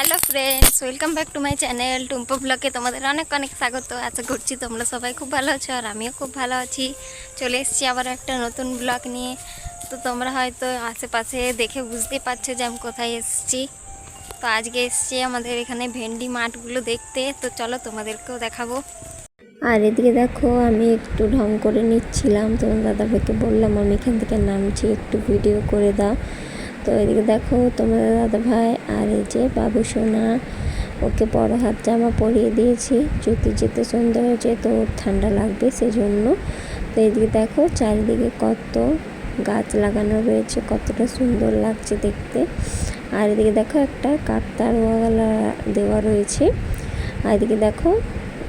Hello friends, welcome back to my channel Tumpo ব্লগে তোমাদের অনেক অনেক স্বাগত। আশা করছি তোমরা সবাই খুব ভালো আছো আর আমিও খুব ভালো আছি। চলে এসেছি আবার একটা নতুন ব্লগ নিয়ে। তো তোমরা হয়তো আশেপাশে দেখে বুঝতে পারছো যে আমি কোথায় এসেছি। তো আজকে এসেছি আমাদের এখানে ভেন্ডি মাঠগুলো দেখতে। তো চলো তোমাদেরকেও দেখাবো। আর এদিকে দেখো, আমি একটু ঢং করে নিচ্ছিলাম। তোমার দাদাভাইকে বললাম আমি এখান থেকে নামছি, একটু ভিডিও করে দাও। তো এদিকে দেখো তোমাদের দাদাভাই আর এই যে বাবু সোনা, ওকে বড় হাত জামা পরিয়ে দিয়েছি। যদি যেতে সন্ধ্যা হয়েছে তো ঠান্ডা লাগবে সেজন্য। তো এদিকে দেখো চারিদিকে কত গাছ লাগানো রয়েছে, কতটা সুন্দর লাগছে দেখতে। আর এদিকে দেখো একটা কাকতারওয়ালা দেওয়া রয়েছে। আর এদিকে দেখো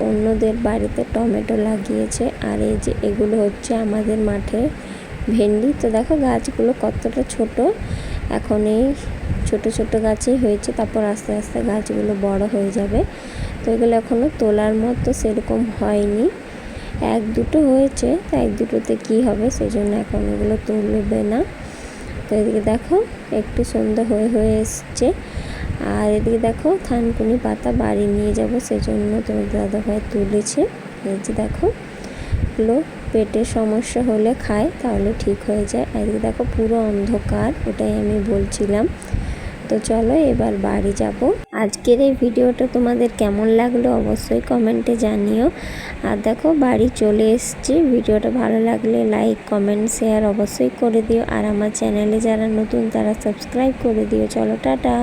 অন্যদের বাড়িতে টমেটো লাগিয়েছে। আর এই যে এগুলো হচ্ছে আমাদের মাঠে ভেন্ডি। তো দেখো গাছগুলো কতটা ছোট, এখন এই ছোট ছোট গাছই হয়েছে, তারপর আস্তে আস্তে গাছগুলো বড় হয়ে যাবে। তো এগুলো এখনও তোলার মতো সেরকম হয়নি, এক দুটো হয়েছে। তো এক দুটোতে কী হবে, সেই জন্য এখন এগুলো তুলবে না। তো এদিকে দেখো একটু সন্ধ্যা হয়ে হয়ে এসছে। আর এদিকে দেখো থানকুনি পাতা বাড়ি নিয়ে যাব, সেজন্য তোমার দাদাভাই তুলেছে। এই যে দেখো এগুলো পেটের সমস্যা হলে খায়, তাহলে ঠিক হয়ে যায়। আর এদিকে দেখো পুরো অন্ধকার, ওটাই আমি বলছিলাম। তো চলো এবার বাড়ি যাব। আজকের এই ভিডিওটা তোমাদের কেমন লাগলো অবশ্যই কমেন্টে জানিও। আর দেখো বাড়ি চলে এসেছি। ভিডিওটা ভালো লাগলে লাইক কমেন্ট শেয়ার অবশ্যই করে দিও। আর আমার চ্যানেলে যারা নতুন তারা সাবস্ক্রাইব করে দিও। চলো টাটা।